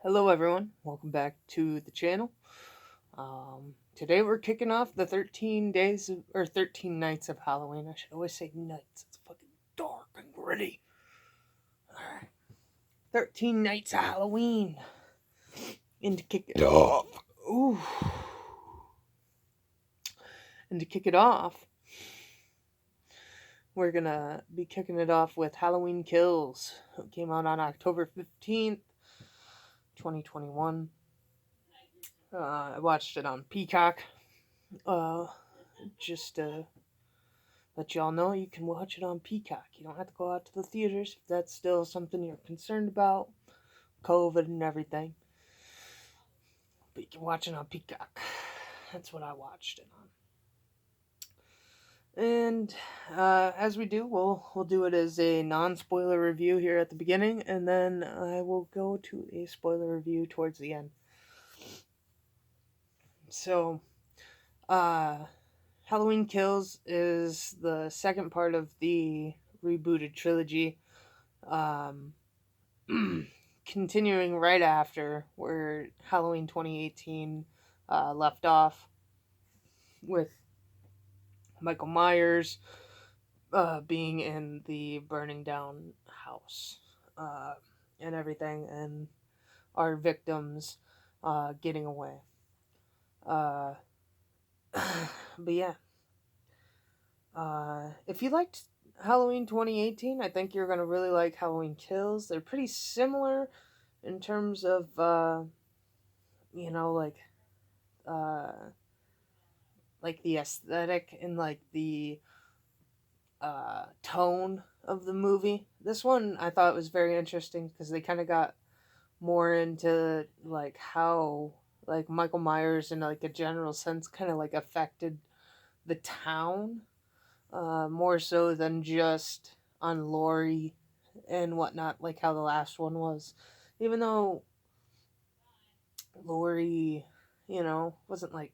Hello, everyone. Welcome back to the channel. Today we're kicking off the 13 days or 13 nights of Halloween. I should always say nights. It's fucking dark and gritty. Alright. 13 nights of Halloween. And to kick it off. Ooh. And to kick it off, we're gonna be kicking it off with Halloween Kills. It came out on October 15th, 2021. I watched it on Peacock. Just to let y'all know, you can watch it on Peacock. You don't have to go out to the theaters if that's still something you're concerned about, COVID and everything. But you can watch it on Peacock. That's what I watched it on. And as we do, we'll do it as a non-spoiler review here at the beginning, and then I will go to a spoiler review towards the end. So, Halloween Kills is the second part of the rebooted trilogy. Um, Continuing right after where Halloween 2018 left off with Michael Myers being in the burning down house uh, and everything, and our victims getting away. Uh, but yeah, if you liked Halloween 2018, I think you're gonna really like Halloween Kills. They're pretty similar in terms of you know like uh the aesthetic and like the tone of the movie. This one I thought was very interesting because they kind of got more into like how like Michael Myers in like a general sense kind of like affected the town more so than just on Laurie and whatnot, like how the last one was. Even though Laurie, wasn't like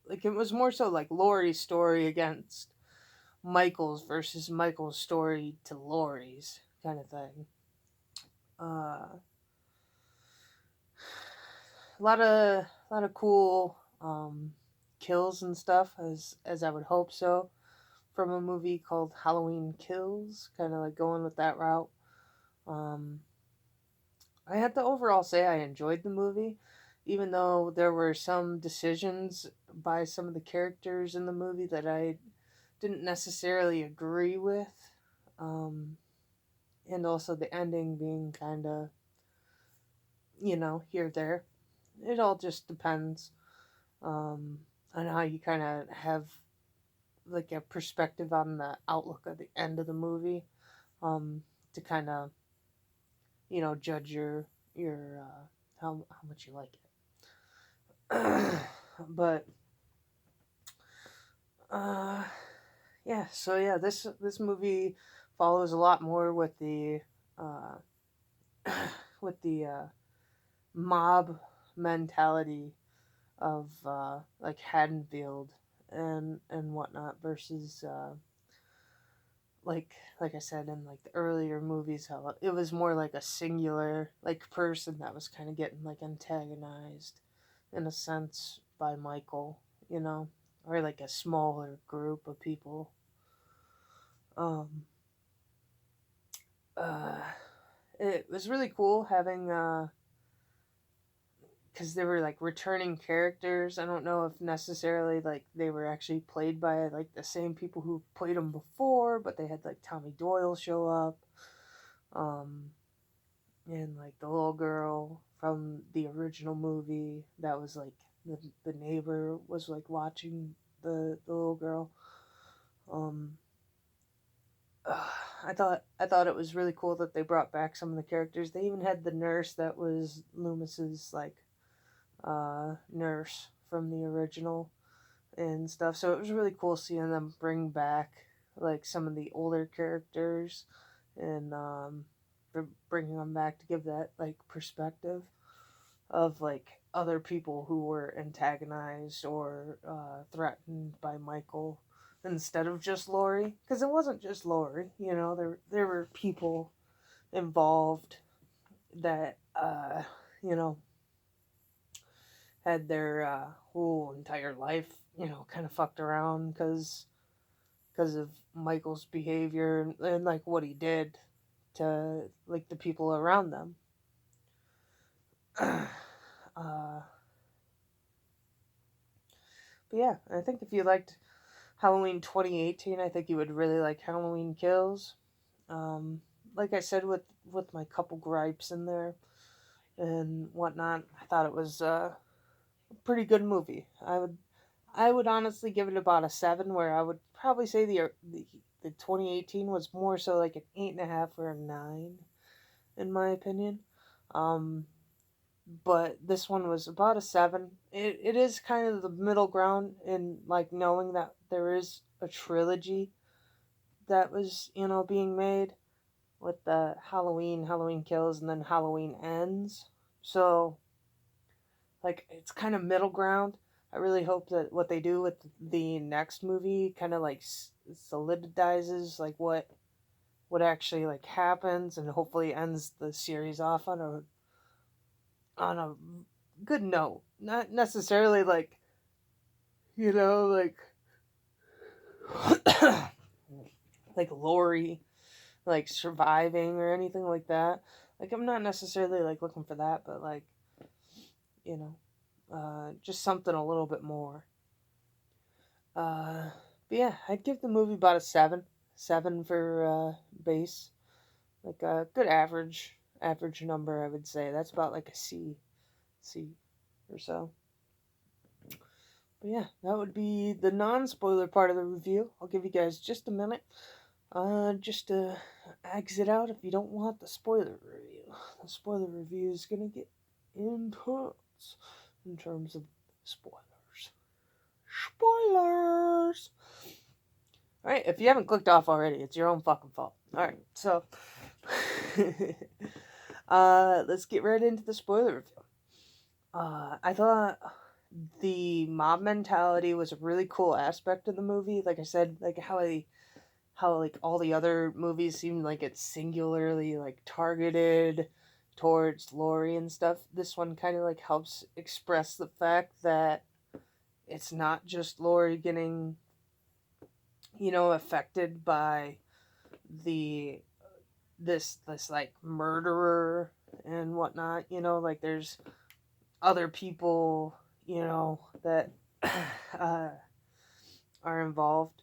it was more so like Laurie's story against Michael's versus Michael's story to Laurie's kind of thing. A lot of cool kills and stuff as I would hope so from a movie called Halloween Kills, kind of like going with that route. Um, I had to overall say I enjoyed the movie, even though there were some decisions by some of the characters in the movie that I didn't necessarily agree with. Um, and also the ending being kind of, here, there. It all just depends um, on how you kind of have like a perspective on the outlook of the end of the movie to kind of, judge your how much you like it. But uh, yeah, so yeah, this movie follows a lot more with the uh, with the mob mentality of like Haddonfield and whatnot versus like I said in like the earlier movies, how it was more like a singular like person that was kind of getting like antagonized in a sense by Michael, or like a smaller group of people. Um, uh, it was really cool having because they were like returning characters. I don't know if necessarily like they were actually played by like the same people who played them before, but they had like Tommy Doyle show up, um, and like the little girl from the original movie that was like the neighbor was like watching the little girl. Um, uh, I thought it was really cool that they brought back some of the characters. They even had the nurse that was Loomis's like nurse from the original and stuff. So it was really cool seeing them bring back like some of the older characters and bringing them back to give that like perspective of like other people who were antagonized or threatened by Michael instead of just Laurie, because it wasn't just Laurie. There were people involved that you know, had their whole entire life, you know, kind of fucked around because of Michael's behavior and like what he did to like the people around them. But yeah, I think if you liked Halloween 2018, I think you would really like Halloween Kills. Um, like I said, with my couple gripes in there and whatnot, I thought it was a pretty good movie. I would honestly give it about a 7, where I would probably say the 2018 was more so like an 8.5 or a 9, in my opinion. Um, but this one was about a 7. It is kind of the middle ground in like knowing that there is a trilogy that was, you know, being made with the Halloween Kills, and then Halloween Ends. So like it's kind of middle ground. I really hope that what they do with the next movie kind of like solidizes like what actually like happens, and hopefully ends the series off on a good note. Not necessarily like, you know, like like Lori like surviving or anything like that. Like I'm not necessarily like looking for that, but like, you know, just something a little bit more. But yeah, I'd give the movie about a 7. 7 for base. Like a good average number, I would say. That's about like a C or so. But yeah, that would be the non-spoiler part of the review. I'll give you guys just a minute. Just to exit out if you don't want the spoiler review. The spoiler review is gonna get intense in terms of spoilers. Spoilers! Alright, if you haven't clicked off already, it's your own fucking fault. Alright, so let's get right into the spoiler review. I thought the mob mentality was a really cool aspect of the movie. Like I said, like how like all the other movies seem like it's singularly like targeted towards Laurie and stuff. This one kind of like helps express the fact that it's not just Laurie getting, you know, affected by the this like murderer and whatnot. You know, like there's other people, you know, that uh, are involved.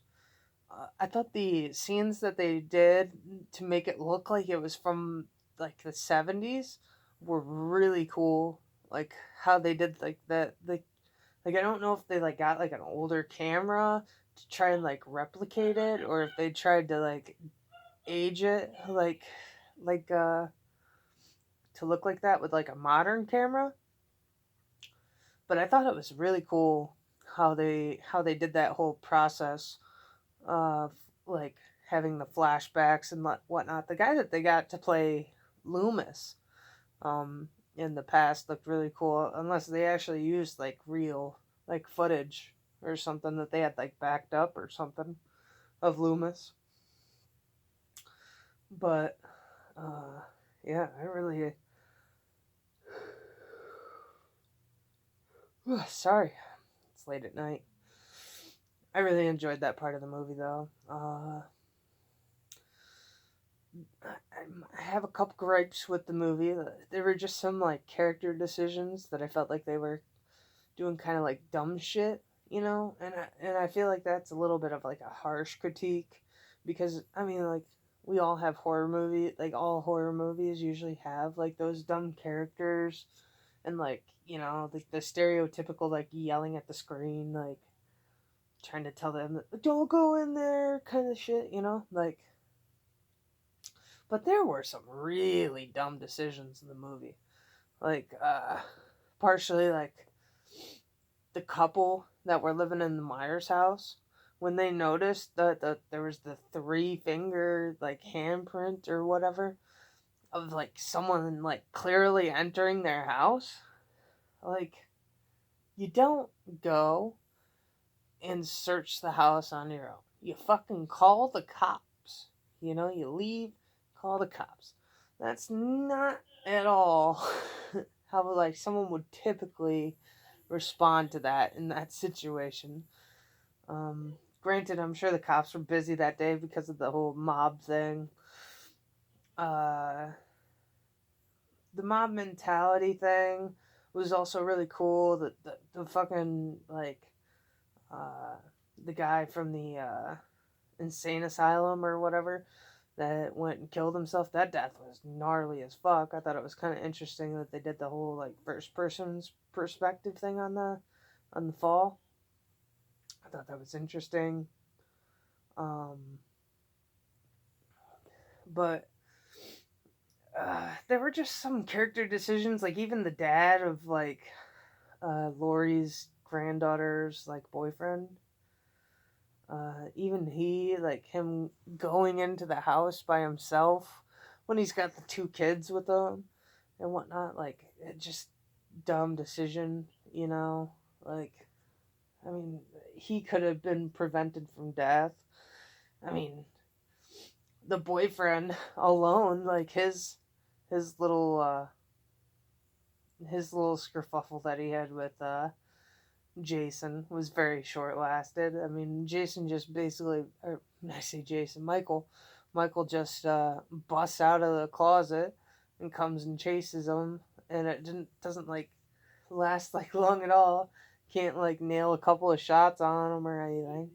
I thought the scenes that they did to make it look like it was from like the 70s were really cool. Like how they did like that, like I don't know if they like got like an older camera to try and like replicate it, or if they tried to like age it like to look like that with like a modern camera. But I thought it was really cool how they did that whole process of like having the flashbacks and whatnot. The guy that they got to play Loomis um, in the past looked really cool, unless they actually used like real like footage or something that they had like backed up or something of Loomis. But uh, yeah, I really sorry, it's late at night. I really enjoyed that part of the movie though. I have a couple gripes with the movie. There were just some like character decisions that I felt like they were doing kind of like dumb shit, you know, and I feel like that's a little bit of like a harsh critique, because I mean like we all have horror movie, like all horror movies usually have like those dumb characters, and like, you know, the stereotypical like yelling at the screen, like trying to tell them don't go in there kind of shit, you know, like. But there were some really dumb decisions in the movie, like partially like the couple that were living in the Myers house, when they noticed that there was the 3 finger like handprint or whatever of like someone like clearly entering their house. Like, you don't go and search the house on your own. You fucking call the cops. You know, you leave, call the cops. That's not at all how like someone would typically respond to that in that situation. Granted, I'm sure the cops were busy that day because of the whole mob thing. Uh, the mob mentality thing was also really cool. The fucking like uh, the guy from the insane asylum or whatever that went and killed himself. That death was gnarly as fuck. I thought it was kind of interesting that they did the whole like first person's perspective thing on the fall. I thought that was interesting. Um, but there were just some character decisions, like even the dad of like Laurie's granddaughter's like boyfriend. Even he, like him going into the house by himself when he's got the two kids with him and whatnot, like it just dumb decision, you know. Like, I mean, he could have been prevented from death. I mean, the boyfriend alone, like his little his little skerfuffle that he had with Jason was very short lasted. I mean, Jason just basically, or I say Jason, Michael just busts out of the closet and comes and chases him, and it doesn't like last like long at all. Can't like nail a couple of shots on him or anything.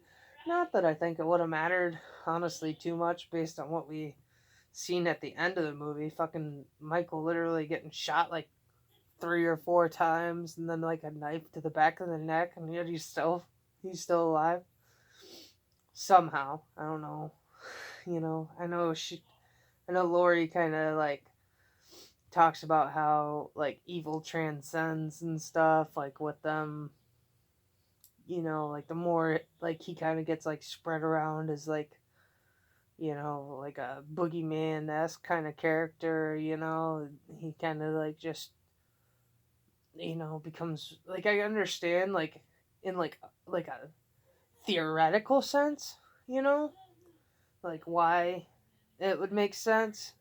Not that I think it would have mattered honestly too much based on what we seen at the end of the movie. Fucking Michael literally getting shot like 3 or 4 times, and then like a knife to the back of the neck, and yet he's still alive somehow. I don't know. You know, I know Laurie kind of like talks about how like evil transcends and stuff, like with them. You know, like the more like he kind of gets like spread around as like like a boogeyman esque kind of character. He kind of like just becomes like I understand like in like a theoretical sense, you know, like why it would make sense.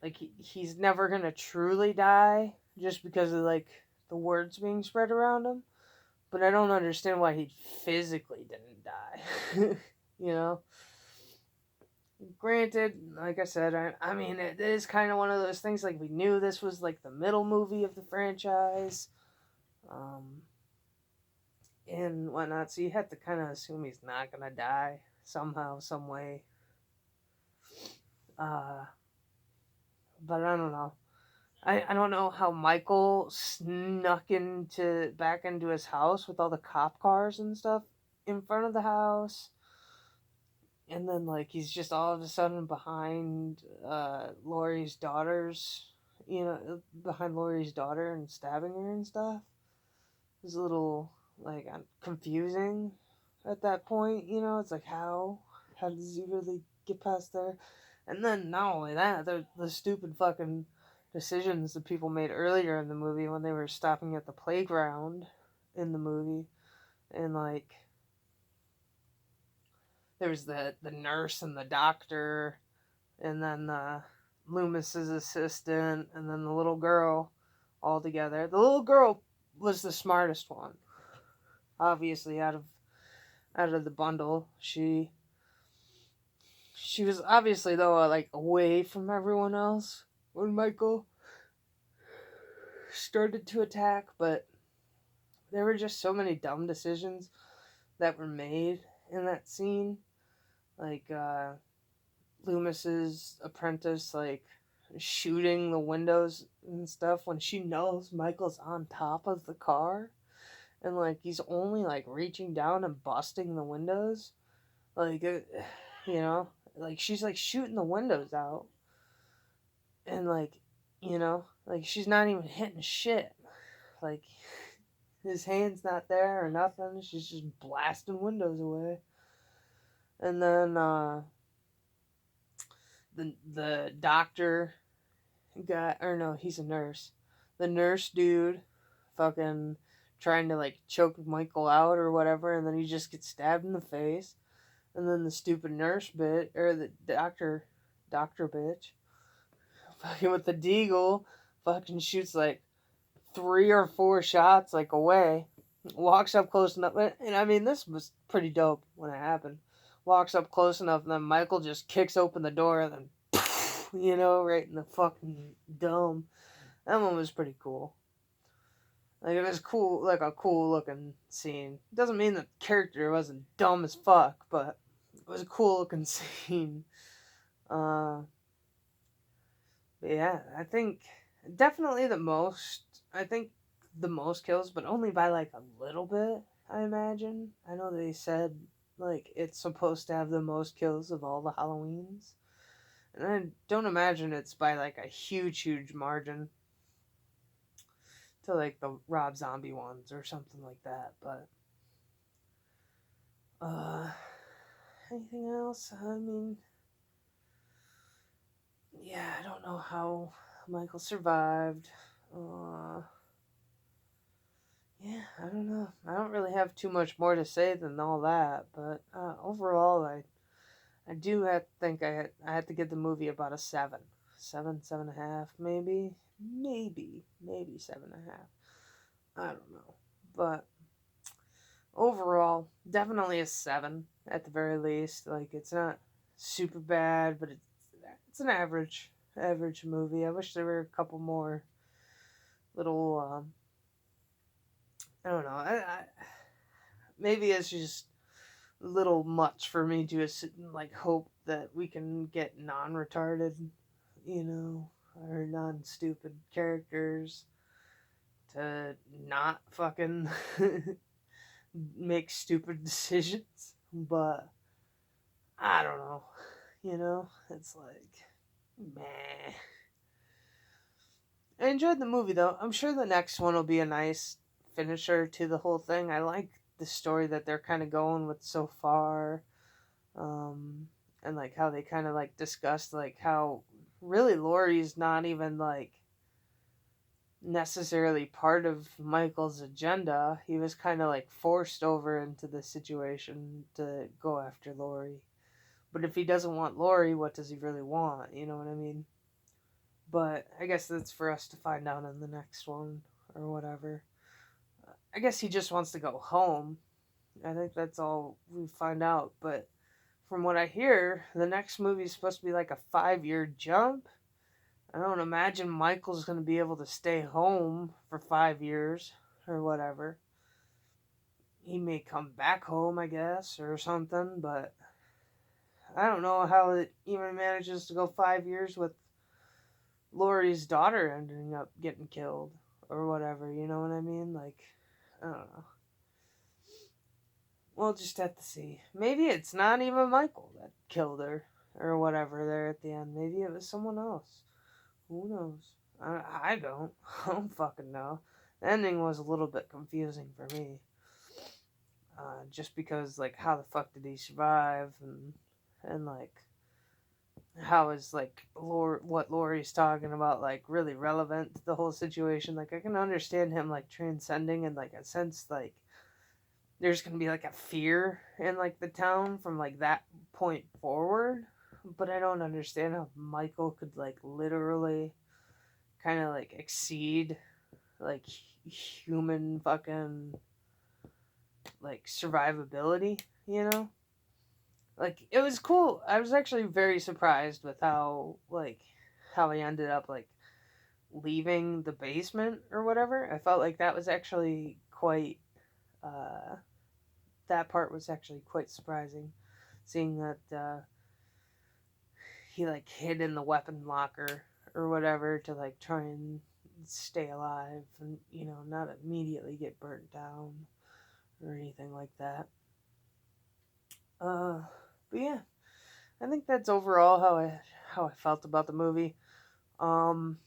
Like he's never gonna truly die just because of like the words being spread around him. But I don't understand why he physically didn't die. you know. Granted, like I said, I mean, it is kind of one of those things. Like we knew this was like the middle movie of the franchise. Um, and whatnot. So you have to kind of assume he's not gonna die somehow, some way. Uh, but I don't know. I don't know how Michael snuck back into his house with all the cop cars and stuff in front of the house, and then like he's just all of a sudden behind Laurie's behind Laurie's daughter and stabbing her and stuff. It was a little like confusing at that point. It's like how does he really get past there? And then not only that, the stupid fucking decisions that people made earlier in the movie when they were stopping at the playground in the movie, and like there was the nurse and the doctor, and then Loomis's assistant, and then the little girl all together. The little girl was the smartest one, obviously out of the bundle. She was obviously though like away from everyone else when Michael started to attack, but there were just so many dumb decisions that were made in that scene. Like Loomis's apprentice like shooting the windows and stuff when she knows Michael's on top of the car, and like he's only like reaching down and busting the windows. Like you know, like she's like shooting the windows out, and like she's not even hitting shit. Like his hand's not there or nothing. She's just blasting windows away. And then the doctor guy, or no, he's a nurse. The nurse dude, fucking trying to like choke Michael out or whatever, and then he just gets stabbed in the face. And then the stupid nurse bit or the doctor bitch fucking with the deagle, fucking shoots like 3 or 4 shots like away, walks up close enough, and I mean this was pretty dope when it happened. Walks up close enough, and then Michael just kicks open the door, and then right in the fucking dome. That one was pretty cool. Like it was cool, like a cool looking scene. Doesn't mean the character wasn't dumb as fuck, but it was a cool looking scene. Uh, but yeah, I think definitely the most. I think the most kills, but only by like a little bit. I imagine. I know they said like it's supposed to have the most kills of all the Halloweens, and I don't imagine it's by like a huge margin to like the Rob Zombie ones or something like that. But uh, anything else? I mean, yeah, I don't know how Michael survived. Uh, yeah, I don't know. I don't really have too much more to say than all that, but overall, I do think I had to give the movie about a 7, 7.5, maybe 7.5. I don't know, but overall, definitely a 7 at the very least. Like it's not super bad, but it's an average movie. I wish there were a couple more little I don't know. Maybe it's just a little much for me to like hope that we can get non-retarded, or non-stupid characters to not fucking make stupid decisions. But I don't know. It's like meh. I enjoyed the movie though. I'm sure the next one will be a nice finisher to the whole thing. I like the story that they're kind of going with so far, and like how they kind of like discussed like how really Laurie's not even like necessarily part of Michael's agenda. He was kind of like forced over into the situation to go after Laurie. But if he doesn't want Laurie, what does he really want? You know what I mean? But I guess that's for us to find out in the next one or whatever. I guess he just wants to go home. I think that's all we find out. But from what I hear, the next movie is supposed to be like a 5 year jump. I don't imagine Michael's going to be able to stay home for 5 years or whatever. He may come back home, I guess, or something, but I don't know how it even manages to go 5 years with Laurie's daughter ending up getting killed or whatever, you know what I mean? Like, I don't know. We'll just have to see. Maybe it's not even Michael that killed her or whatever there at the end. Maybe it was someone else. Who knows? I don't. I don't fucking know. The ending was a little bit confusing for me. Just because, like, how the fuck did he survive? And like, how is like what Laurie's talking about like really relevant to the whole situation? Like I can understand him like transcending in like a sense like there's gonna be like a fear in like the town from like that point forward, but I don't understand how Michael could like literally kind of like exceed like human fucking like survivability, like it was cool. I was actually very surprised with how he ended up like leaving the basement or whatever. I felt like that was actually quite uh that part was actually quite surprising, seeing that he like hid in the weapon locker or whatever to like try and stay alive and not immediately get burnt down or anything like that. uh but yeah, I think that's overall how I felt about the movie. um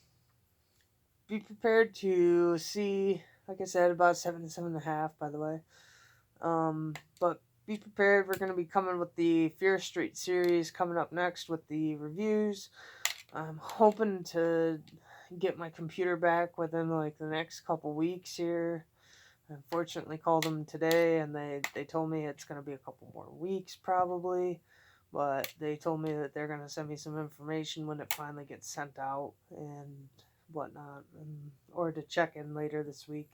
be prepared to see, like I said, about 7 to 7.5, by the way. But be prepared. We're going to be coming with the Fear Street series coming up next with the reviews. I'm hoping to get my computer back within like the next couple weeks here. I unfortunately called them today and they told me it's going to be a couple more weeks probably. but they told me that they're going to send me some information when it finally gets sent out and whatnot, or to check in later this week,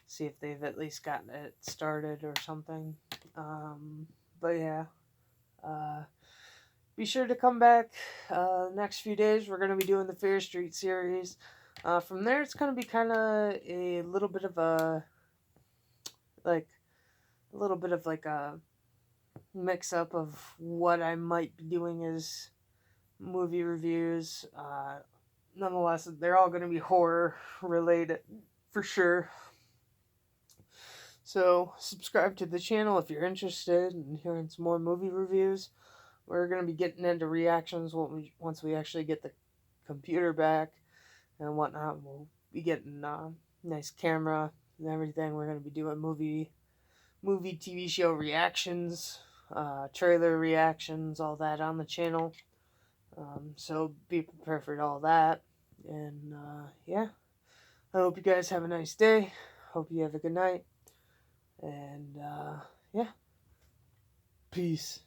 see if they've at least gotten it started or something. But yeah, uh, be sure to come back next few days. We're going to be doing the Fear Street series. From there, it's going to be kind of a little bit of like a mix up of what I might be doing as movie reviews. Nonetheless, they're all going to be horror related for sure. So, subscribe to the channel if you're interested in hearing some more movie reviews. We're going to be getting into reactions once we actually get the computer back and whatnot. We'll be getting a nice camera and everything. We're going to be doing movie, TV show reactions, trailer reactions, all that on the channel. So be prepared for all that. And yeah, I hope you guys have a nice day. Hope you have a good night. And yeah, peace.